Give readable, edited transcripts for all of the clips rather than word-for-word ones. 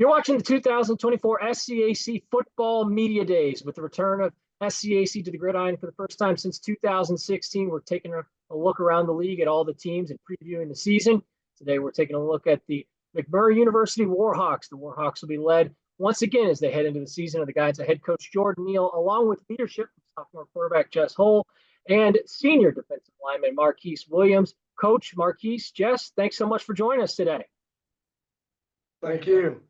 You're watching the 2024 SCAC Football Media Days. With the return of SCAC to the gridiron for the first time since 2016. We're taking a look around the league at all the teams and previewing the season. Today, we're taking a look at the McMurry University Warhawks. The Warhawks will be led once again as they head into the season of the guides of head coach Jordan Neal, along with leadership from sophomore quarterback Jess Hoel and senior defensive lineman Markeis Williams. Coach Markeis, Jess, thanks so much for joining us today. Thank you.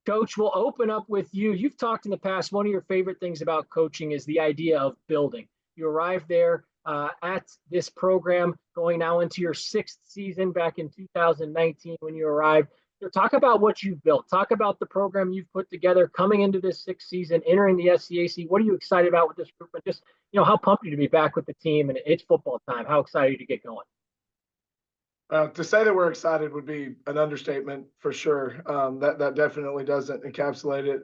Coach, we'll open up with you. You've talked in the past, one of your favorite things about coaching is the idea of building. You arrived there at this program going now into your sixth season back in 2019 when you arrived. Talk about what you've built. Talk about the program you've put together coming into this sixth season, entering the SCAC. What are you excited about with this group? And just, how pumped are you to be back with the team and it's football time? How excited are you to get going? To say that we're excited would be an understatement for sure. That definitely doesn't encapsulate it.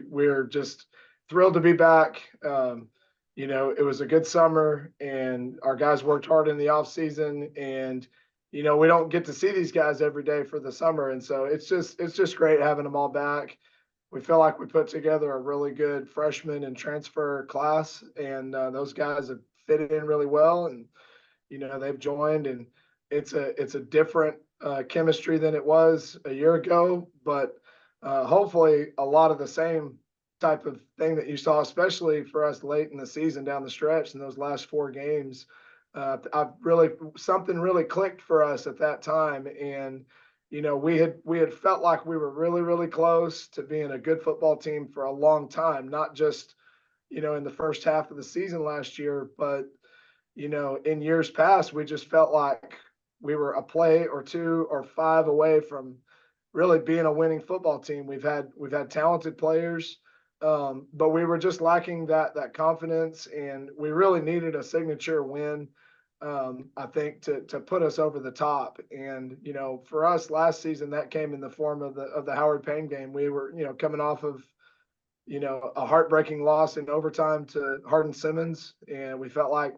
We're just thrilled to be back. It was a good summer, and our guys worked hard in the off season, and we don't get to see these guys every day for the summer, and so it's just great having them all back. We feel like we put together a really good freshman and transfer class, and those guys have fitted in really well, and they've joined, and it's a different chemistry than it was a year ago, but hopefully a lot of the same type of thing that you saw, especially for us late in the season down the stretch in those last four games. Something really clicked for us at that time, and we had felt like we were really, really close to being a good football team for a long time, not just in the first half of the season last year, but in years past we just felt like we were a play or two or five away from really being a winning football team. We've had talented players, but we were just lacking that confidence, and we really needed a signature win, I think, to put us over the top. And for us last season, that came in the form of the Howard Payne game. We were coming off of a heartbreaking loss in overtime to Hardin Simmons, and we felt like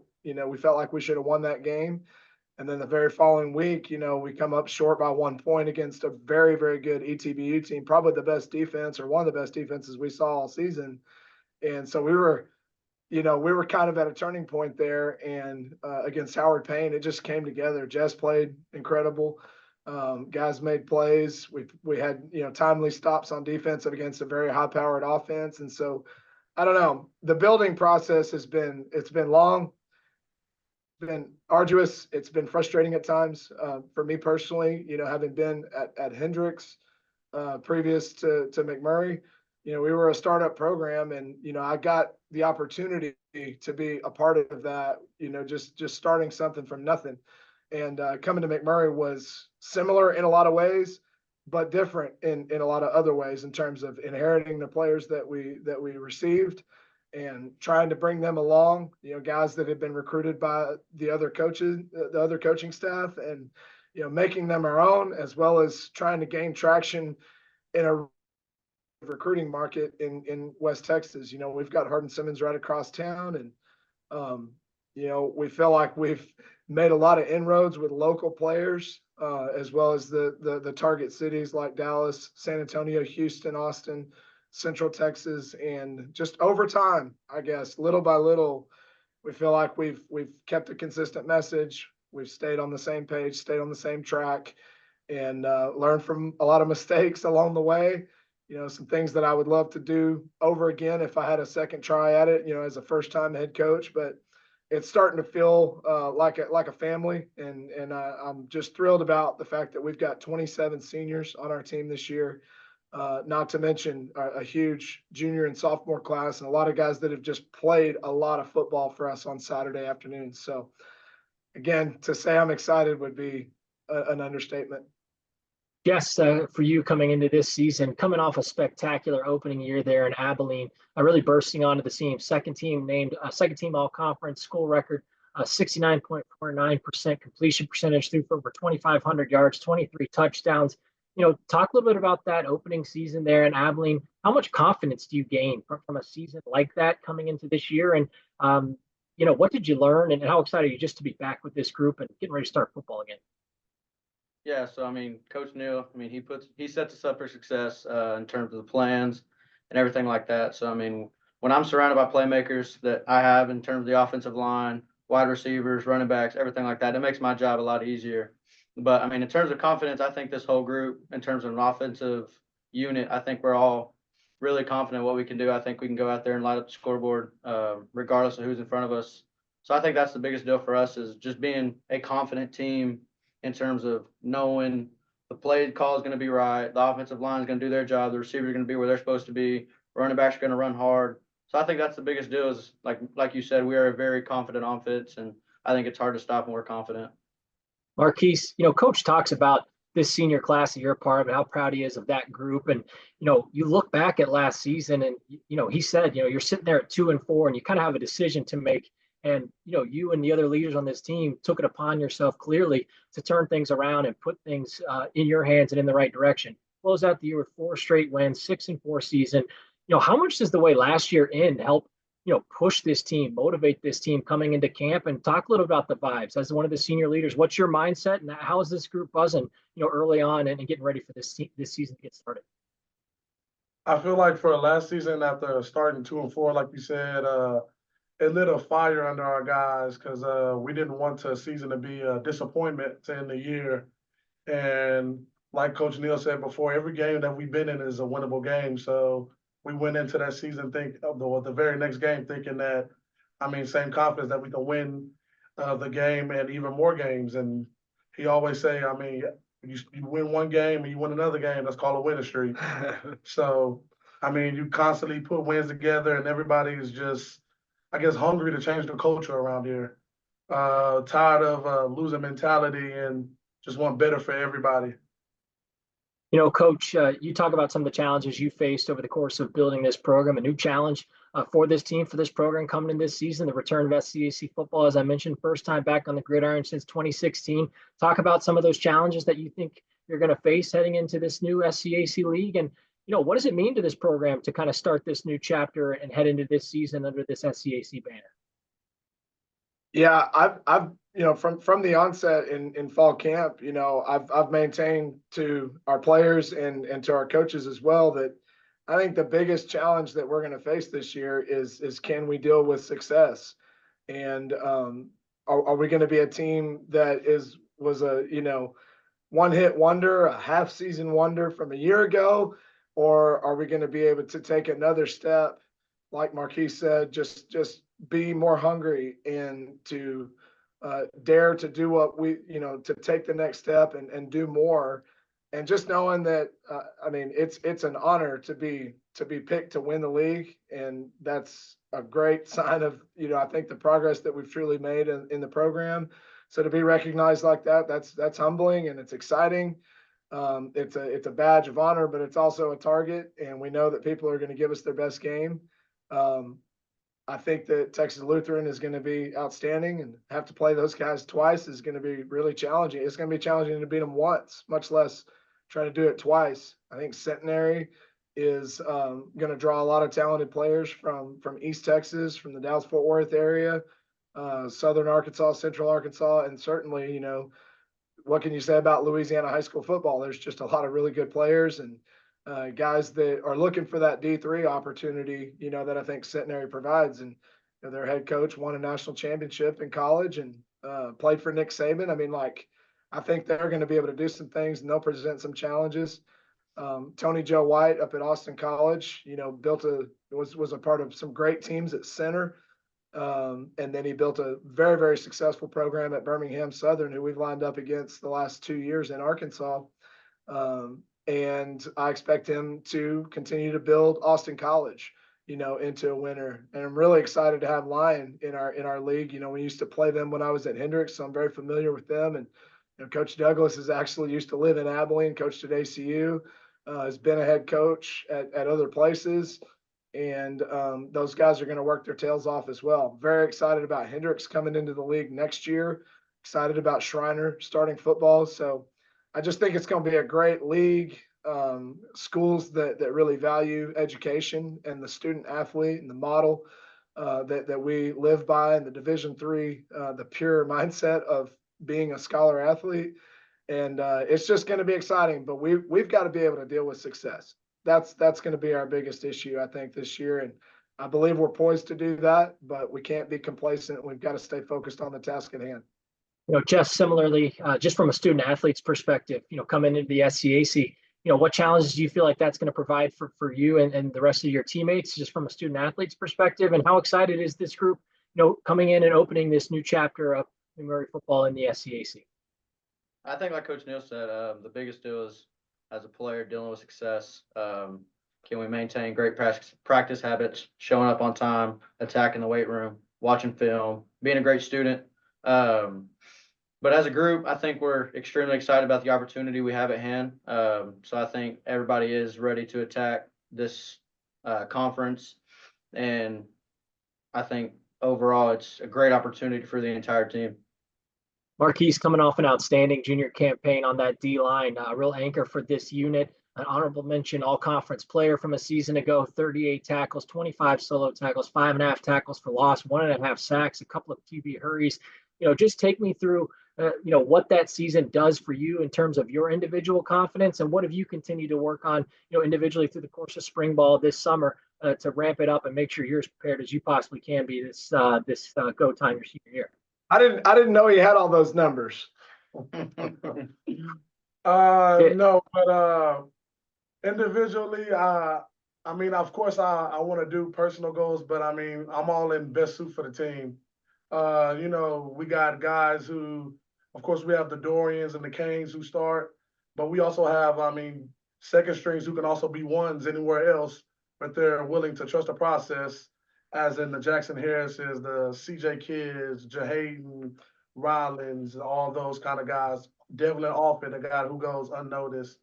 we should have won that game. And then the very following week, we come up short by 1 point against a very, very good ETBU team, probably the best defense or one of the best defenses we saw all season. And so we were kind of at a turning point there. And against Howard Payne, it just came together. Jess played incredible. Guys made plays. We had timely stops on defense against a very high-powered offense. And so I don't know. The building process it's been long. Been arduous. It's been frustrating at times for me personally, having been at Hendricks previous to McMurry. We were a startup program, and I got the opportunity to be a part of that, just starting something from nothing. And coming to McMurry was similar in a lot of ways, but different in a lot of other ways in terms of inheriting the players that we received and trying to bring them along, guys that had been recruited by the other coaches, the other coaching staff, and, making them our own, as well as trying to gain traction in a recruiting market in West Texas. We've got Hardin Simmons right across town, and, we feel like we've made a lot of inroads with local players, as well as the target cities like Dallas, San Antonio, Houston, Austin, Central Texas. And just over time, I guess, little by little, we feel like we've kept a consistent message. We've stayed on the same page, stayed on the same track, and learned from a lot of mistakes along the way. Some things that I would love to do over again if I had a second try at it, as a first-time head coach. But it's starting to feel like a family, and I'm just thrilled about the fact that we've got 27 seniors on our team this year. Not to mention a huge junior and sophomore class, and a lot of guys that have just played a lot of football for us on Saturday afternoons. So, again, to say I'm excited would be an understatement. Yes, for you coming into this season, coming off a spectacular opening year there in Abilene, really bursting onto the scene. Second team all-conference, school record, 69.49% completion percentage, threw for over 2,500 yards, 23 touchdowns. Talk a little bit about that opening season there in Abilene. How much confidence do you gain from a season like that coming into this year? And, what did you learn, and how excited are you just to be back with this group and getting ready to start football again? Yeah, so I mean, Coach Neal, I mean, he sets us up for success in terms of the plans and everything like that. So I mean, when I'm surrounded by playmakers that I have in terms of the offensive line, wide receivers, running backs, everything like that, it makes my job a lot easier. But I mean, in terms of confidence, I think this whole group, in terms of an offensive unit, I think we're all really confident what we can do. I think we can go out there and light up the scoreboard, regardless of who's in front of us. So I think that's the biggest deal for us is just being a confident team in terms of knowing the play call is going to be right, the offensive line is going to do their job, the receivers are going to be where they're supposed to be, running backs are going to run hard. So I think that's the biggest deal is like you said, we are a very confident offense, and I think it's hard to stop when we're confident. Markeis, Coach talks about this senior class that you're a part of and how proud he is of that group. And, you look back at last season and, he said, you're sitting there at 2-4 and you kind of have a decision to make. And, you and the other leaders on this team took it upon yourself clearly to turn things around and put things in your hands and in the right direction. Close out the year with 4 straight wins, 6-4 season. How much does the way last year end help push this team, motivate this team coming into camp, and talk a little about the vibes as one of the senior leaders? What's your mindset and how is this group buzzing, early on and getting ready for this season to get started? I feel like for last season, after starting 2-4, like you said, it lit a fire under our guys because we didn't want the season to be a disappointment to end the year. And like Coach Neal said before, every game that we've been in is a winnable game. So we went into that season the very next game thinking that, same confidence that we can win the game and even more games. And he always say, you win one game and you win another game, that's called a winning streak. So, you constantly put wins together and everybody is just, I guess, hungry to change the culture around here. Tired of losing mentality and just want better for everybody. Coach, you talk about some of the challenges you faced over the course of building this program, a new challenge for this team, for this program coming in this season, the return of SCAC football, as I mentioned, first time back on the gridiron since 2016. Talk about some of those challenges that you think you're going to face heading into this new SCAC league. And, what does it mean to this program to kind of start this new chapter and head into this season under this SCAC banner? Yeah, I've from the onset in fall camp, I've maintained to our players and to our coaches as well that I think the biggest challenge that we're going to face this year is can we deal with success, and are we going to be a team that was a one hit wonder, a half season wonder from a year ago, or are we going to be able to take another step, like Markeis said, just be more hungry and to dare to do what we, to take the next step and do more. And just knowing that, it's an honor to be picked to win the league. And that's a great sign of, I think the progress that we've truly made in the program. So to be recognized like that, that's humbling and it's exciting. It's a badge of honor, but it's also a target. And we know that people are going to give us their best game. I think that Texas Lutheran is going to be outstanding, and have to play those guys twice is going to be really challenging. It's going to be challenging to beat them once, much less try to do it twice. I think Centenary is going to draw a lot of talented players from East Texas, from the Dallas-Fort Worth area, Southern Arkansas, Central Arkansas, and certainly, what can you say about Louisiana high school football? There's just a lot of really good players and guys that are looking for that D3 opportunity, that I think Centenary provides. And their head coach won a national championship in college and played for Nick Saban. I think they're going to be able to do some things and they'll present some challenges. Tony Joe White up at Austin College, was a part of some great teams at center. And then he built a very, very successful program at Birmingham Southern, who we've lined up against the last 2 years in Arkansas. And I expect him to continue to build Austin College, into a winner. And I'm really excited to have Lion in our league. We used to play them when I was at Hendricks, so I'm very familiar with them. And Coach Douglas is actually used to live in Abilene, coached at ACU, has been a head coach at other places. And those guys are going to work their tails off as well. Very excited about Hendricks coming into the league next year. Excited about Schreiner starting football. So I just think it's going to be a great league. Schools that really value education and the student athlete and the model that we live by in the Division III, the pure mindset of being a scholar athlete. And it's just going to be exciting, but we've got to be able to deal with success. That's going to be our biggest issue, I think, this year. And I believe we're poised to do that, but we can't be complacent. We've got to stay focused on the task at hand. Jess, similarly, just from a student athlete's perspective, coming into the SCAC, what challenges do you feel like that's going to provide for you and the rest of your teammates, just from a student athlete's perspective? And how excited is this group, coming in and opening this new chapter of McMurry football in the SCAC? I think like Coach Neal said, the biggest deal is as a player dealing with success. Can we maintain great practice habits, showing up on time, attacking the weight room, watching film, being a great student? But as a group, I think we're extremely excited about the opportunity we have at hand. So I think everybody is ready to attack this conference. And I think overall it's a great opportunity for the entire team. Markeis coming off an outstanding junior campaign on that D-line, a real anchor for this unit, an honorable mention all-conference player from a season ago, 38 tackles, 25 solo tackles, 5.5 tackles for loss, 1.5 sacks, a couple of QB hurries. Just take me through, what that season does for you in terms of your individual confidence, and what have you continued to work on, individually through the course of spring ball this summer to ramp it up and make sure you're as prepared as you possibly can be this go time your senior year. I didn't know he had all those numbers. No, but individually, I mean, of course, I want to do personal goals, but I mean, I'm all in best suit for the team. We got guys who, of course, we have the Dorians and the Canes who start, but we also have, second strings who can also be ones anywhere else, but they're willing to trust the process, as in the Jackson Harrises, the CJ Kids, Jahaden, Rollins, all those kind of guys. Devlin Alford, a guy who goes unnoticed.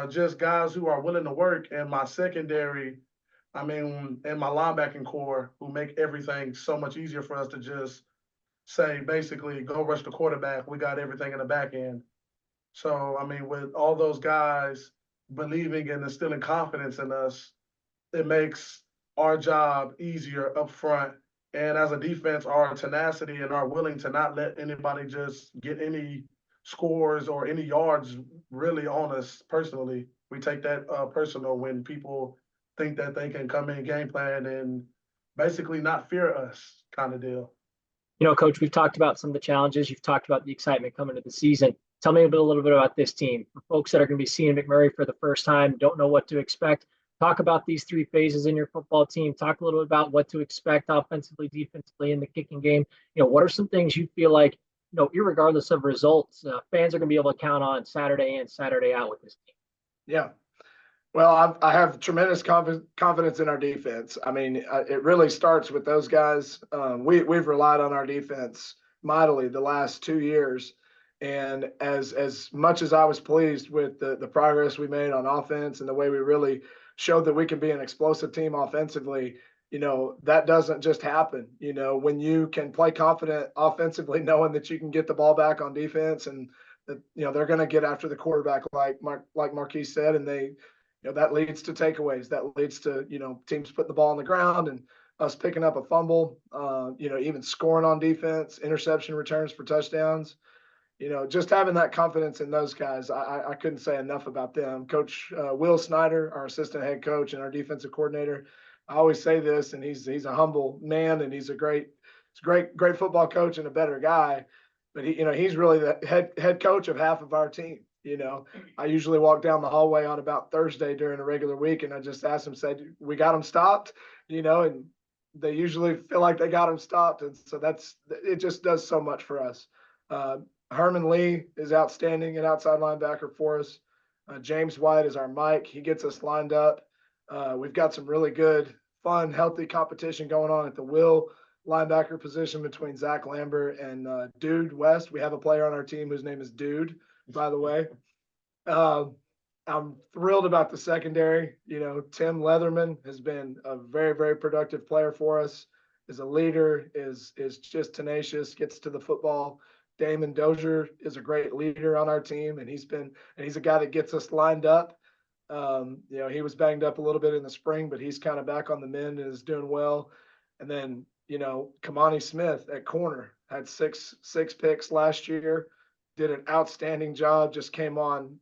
Just guys who are willing to work, and my secondary, and my linebacking core, who make everything so much easier for us to just say, basically, go rush the quarterback. We got everything in the back end. So, with all those guys believing and instilling confidence in us, it makes our job easier up front. And as a defense, our tenacity and our willing to not let anybody just get any scores or any yards really on us personally. We take that personal when people think that they can come in game plan and basically not fear us, kind of deal. Coach, we've talked about some of the challenges. You've talked about the excitement coming to the season. Tell me a little bit about this team. For folks that are going to be seeing McMurry for the first time, don't know what to expect, talk about these three phases in your football team. Talk a little bit about what to expect offensively, defensively, in the kicking game. What are some things you feel like, irregardless of results, fans are going to be able to count on Saturday in, Saturday out with this team? Yeah. Well, I have tremendous confidence in our defense. It really starts with those guys. We've relied on our defense mightily the last 2 years. And as much as I was pleased with the progress we made on offense and the way we really showed that we can be an explosive team offensively, that doesn't just happen. When you can play confident offensively, knowing that you can get the ball back on defense and that, they're going to get after the quarterback, like Markeis said, and that leads to takeaways. That leads to, teams putting the ball on the ground and us picking up a fumble, even scoring on defense, interception returns for touchdowns. Just having that confidence in those guys, I couldn't say enough about them. Coach Will Snyder, our assistant head coach and our defensive coordinator, I always say this, and he's a humble man, and he's a great football coach and a better guy. But he's really the head coach of half of our team. I usually walk down the hallway on about Thursday during a regular week, and I just ask them, say, we got them stopped, and they usually feel like they got them stopped. And so it just does so much for us. Herman Lee is outstanding, an outside linebacker for us. James White is our Mike. He gets us lined up. We've got some really good, fun, healthy competition going on at the will linebacker position between Zach Lambert and Dude West. We have a player on our team whose name is Dude, by the way. I'm thrilled about the secondary. Tim Leatherman has been a very, very productive player for us. Is a leader, is just tenacious, gets to the football. Damon Dozier is a great leader on our team, and he's a guy that gets us lined up. He was banged up a little bit in the spring, but he's kind of back on the mend and is doing well. And then, Kamani Smith at corner had six picks last year. did an outstanding job, just came on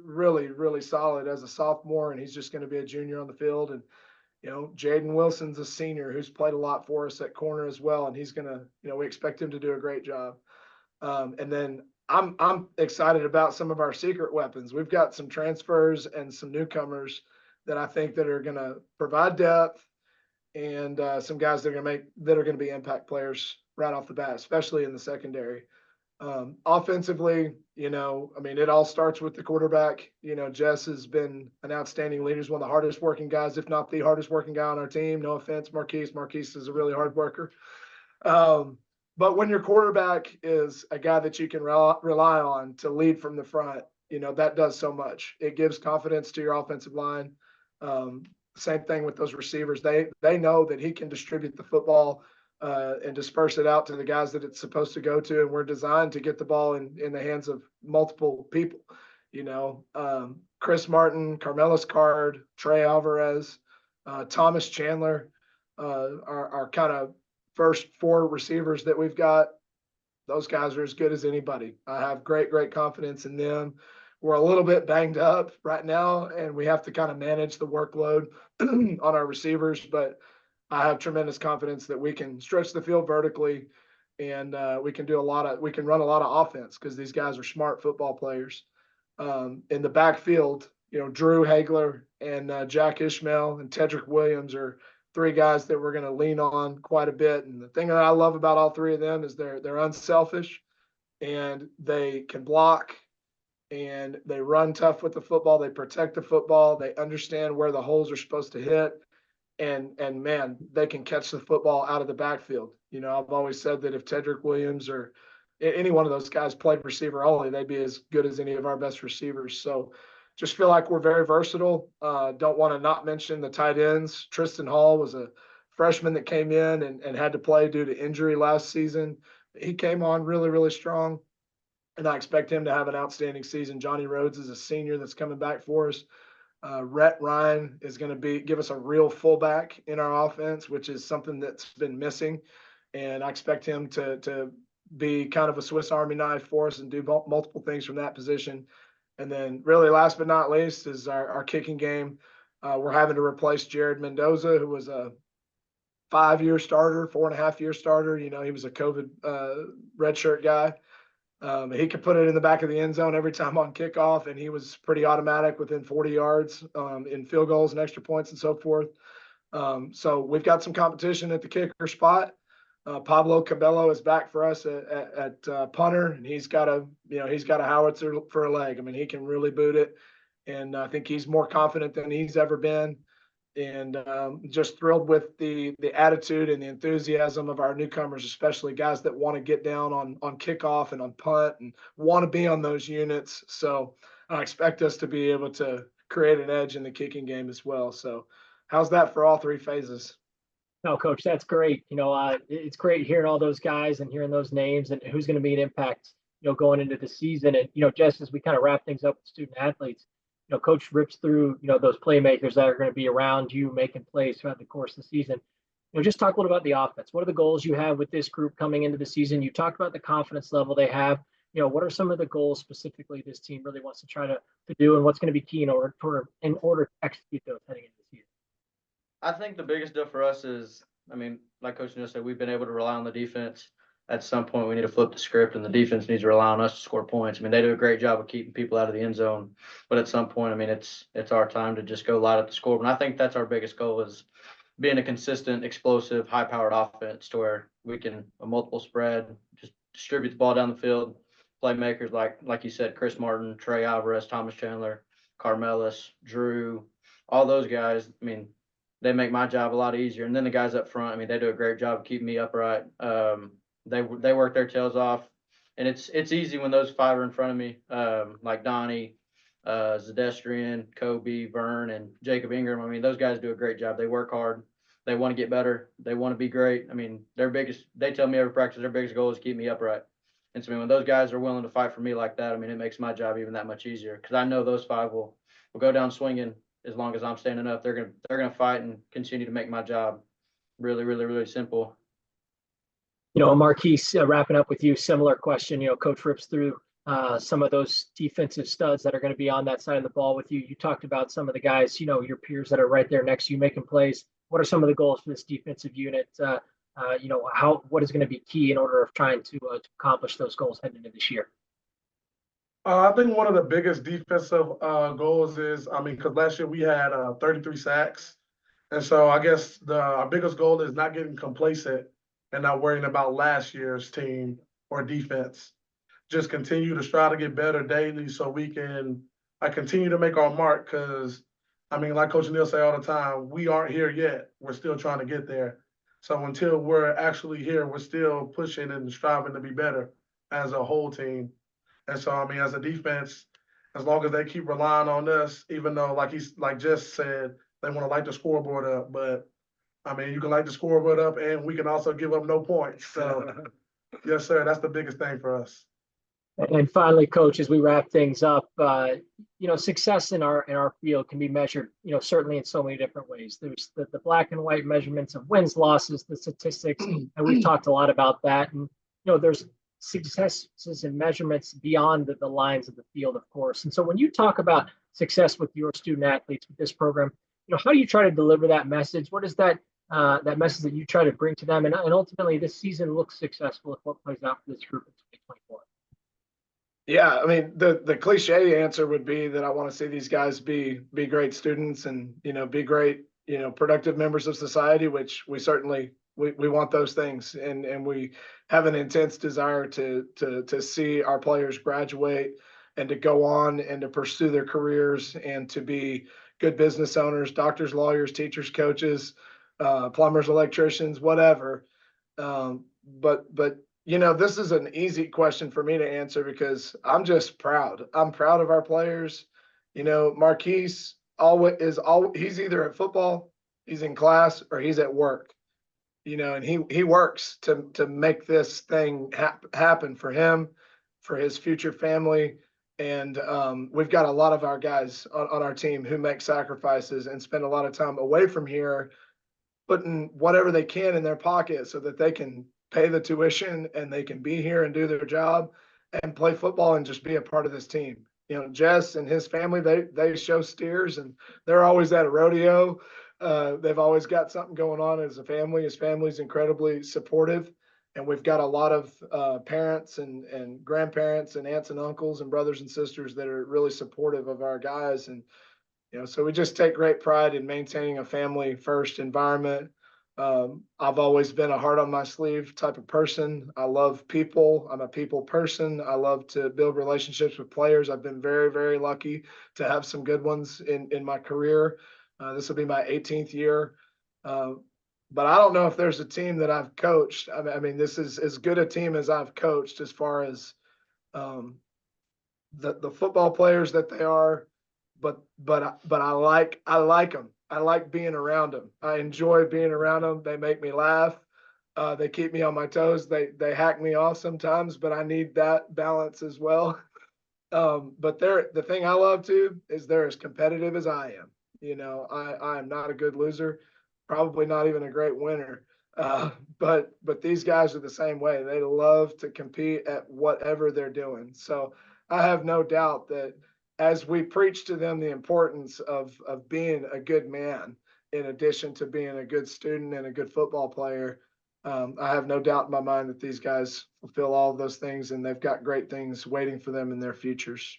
really, really solid as a sophomore, and he's just going to be a junior on the field. And, Jaden Wilson's a senior who's played a lot for us at corner as well, and he's going to, we expect him to do a great job. And then I'm excited about some of our secret weapons. We've got some transfers and some newcomers that I think that are going to provide depth, and some guys that are going to be impact players right off the bat, especially in the secondary. Offensively, it all starts with the quarterback. Jess has been an outstanding leader. He's one of the hardest working guys, if not the hardest working guy on our team. No offense, Markeis. Markeis is a really hard worker. But when your quarterback is a guy that you can rely on to lead from the front, that does so much. It gives confidence to your offensive line. Same thing with those receivers. They know that he can distribute the football and disperse it out to the guys that it's supposed to go to. And we're designed to get the ball in the hands of multiple people. Chris Martin, Carmelis Card, Trey Alvarez, Thomas Chandler are kind of first four receivers that we've got. Those guys are as good as anybody. I have great confidence in them. We're a little bit banged up right now, and we have to kind of manage the workload on our receivers, but I have tremendous confidence that we can stretch the field vertically, and we can run a lot of offense because these guys are smart football players. In the backfield, Drew Hagler and Jack Ishmael and Tedrick Williams are three guys that we're going to lean on quite a bit. And the thing that I love about all three of them is they're unselfish, and they can block, and they run tough with the football. They protect the football. They understand where the holes are supposed to hit. And man, they can catch the football out of the backfield. I've always said that if Tedrick Williams or any one of those guys played receiver only, they'd be as good as any of our best receivers. So just feel like we're very versatile. Don't want to not mention the tight ends. Tristan Hall was a freshman that came in and had to play due to injury last season. He came on really, really strong, and I expect him to have an outstanding season. Johnny Rhodes is a senior that's coming back for us. Rhett Ryan is going to give us a real fullback in our offense, which is something that's been missing. And I expect him to be kind of a Swiss Army knife for us and do multiple things from that position. And then really last but not least is our kicking game. We're having to replace Jared Mendoza, who was a 4.5-year starter. He was a COVID redshirt guy. He could put it in the back of the end zone every time on kickoff, and he was pretty automatic within 40 yards in field goals and extra points and so forth. So we've got some competition at the kicker spot. Pablo Cabello is back for us at punter, and he's got a howitzer for a leg. He can really boot it, and I think he's more confident than he's ever been. And just thrilled with the attitude and the enthusiasm of our newcomers, especially guys that want to get down on kickoff and on punt and want to be on those units. So I expect us to be able to create an edge in the kicking game as well. So how's that for all three phases? No, Coach, that's great. It's great hearing all those guys and hearing those names and who's going to be an impact, going into the season. And, just as we kind of wrap things up with student athletes, Coach rips through, those playmakers that are going to be around you making plays throughout the course of the season. Just talk a little about the offense. What are the goals you have with this group coming into the season? You talked about the confidence level they have. What are some of the goals specifically this team really wants to try to do, and what's going to be key in order to execute those heading into the season? I think the biggest deal for us is, like Coach Neal said, we've been able to rely on the defense. At some point, we need to flip the script, and the defense needs to rely on us to score points. They do a great job of keeping people out of the end zone, but at some point, it's our time to just go light up the score. And I think that's our biggest goal, is being a consistent, explosive, high-powered offense to where we can a multiple spread, just distribute the ball down the field. Playmakers like you said, Chris Martin, Trey Alvarez, Thomas Chandler, Carmelis, Drew, all those guys. They make my job a lot easier. And then the guys up front, they do a great job of keeping me upright. They work their tails off, and it's easy when those five are in front of me, like Donnie, Zedestrian, Kobe, Vern, and Jacob Ingram. Those guys do a great job. They work hard. They want to get better. They want to be great. They tell me every practice their biggest goal is to keep me upright. And so when those guys are willing to fight for me like that, it makes my job even that much easier, because I know those five will go down swinging as long as I'm standing up. They're gonna fight and continue to make my job really, really, really simple. Markeis, wrapping up with you, similar question. Coach rips through some of those defensive studs that are going to be on that side of the ball with you. You talked about some of the guys, your peers that are right there next to you making plays. What are some of the goals for this defensive unit? What is going to be key in order of trying to accomplish those goals heading into this year? I think one of the biggest defensive goals is, because last year we had 33 sacks. And so I guess our biggest goal is not getting complacent and not worrying about last year's team or defense. Just continue to strive to get better daily so we can continue to make our mark because, like Coach Neal say all the time, we aren't here yet. We're still trying to get there. So until we're actually here, we're still pushing and striving to be better as a whole team. And so, as a defense, as long as they keep relying on us, even though, like Jess said, they want to light the scoreboard up. But, you can light the scoreboard up and we can also give up no points. So, yes, sir, that's the biggest thing for us. And finally, Coach, as we wrap things up, success in our field can be measured, certainly in so many different ways. There's the black and white measurements of wins, losses, the statistics, and we've talked a lot about that. And, there's successes and measurements beyond the lines of the field, of course. And so when you talk about success with your student athletes with this program, how do you try to deliver that message? What is that message that you try to bring to them? And ultimately, this season looks successful if what plays out for this group in 2024. Yeah, the cliche answer would be that I want to see these guys be great students and, be great, productive members of society, which we certainly we want those things. And we have an intense desire to see our players graduate and to go on and to pursue their careers and to be good business owners, doctors, lawyers, teachers, coaches, plumbers, electricians, whatever. But this is an easy question for me to answer because I'm just proud. I'm proud of our players. Markeis he's either at football, he's in class, or he's at work. And he works to make this thing happen for him, for his future family. And we've got a lot of our guys on our team who make sacrifices and spend a lot of time away from here, putting whatever they can in their pocket so that they can pay the tuition and they can be here and do their job and play football and just be a part of this team. Jess and his family, they show steers and they're always at a rodeo. They've always got something going on as a family. His family's incredibly supportive. And we've got a lot of parents and grandparents and aunts and uncles and brothers and sisters that are really supportive of our guys. And, so we just take great pride in maintaining a family first environment. I've always been a heart on my sleeve type of person. I love people. I'm a people person. I love to build relationships with players. I've been very, very lucky to have some good ones in my career. This will be my 18th year. But I don't know if there's a team that I've coached. This is as good a team as I've coached as far as the football players that they are. But I like them. I like being around them. I enjoy being around them. They make me laugh. They keep me on my toes. They hack me off sometimes, but I need that balance as well. But the thing I love too is they're as competitive as I am. I am not a good loser, probably not even a great winner. But these guys are the same way. They love to compete at whatever they're doing. So I have no doubt that as we preach to them the importance of being a good man, in addition to being a good student and a good football player, I have no doubt in my mind that these guys fulfill all of those things, and they've got great things waiting for them in their futures.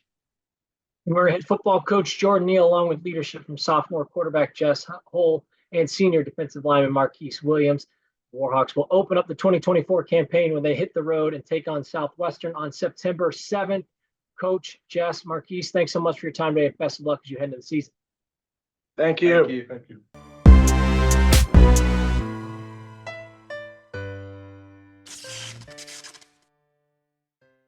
We're head football coach Jordan Neal, along with leadership from sophomore quarterback Jess Hoel and senior defensive lineman Markeis Williams. The Warhawks will open up the 2024 campaign when they hit the road and take on Southwestern on September 7th. Coach, Jess, Markeis, thanks so much for your time today. Best of luck as you head into the season. Thank you. Thank you.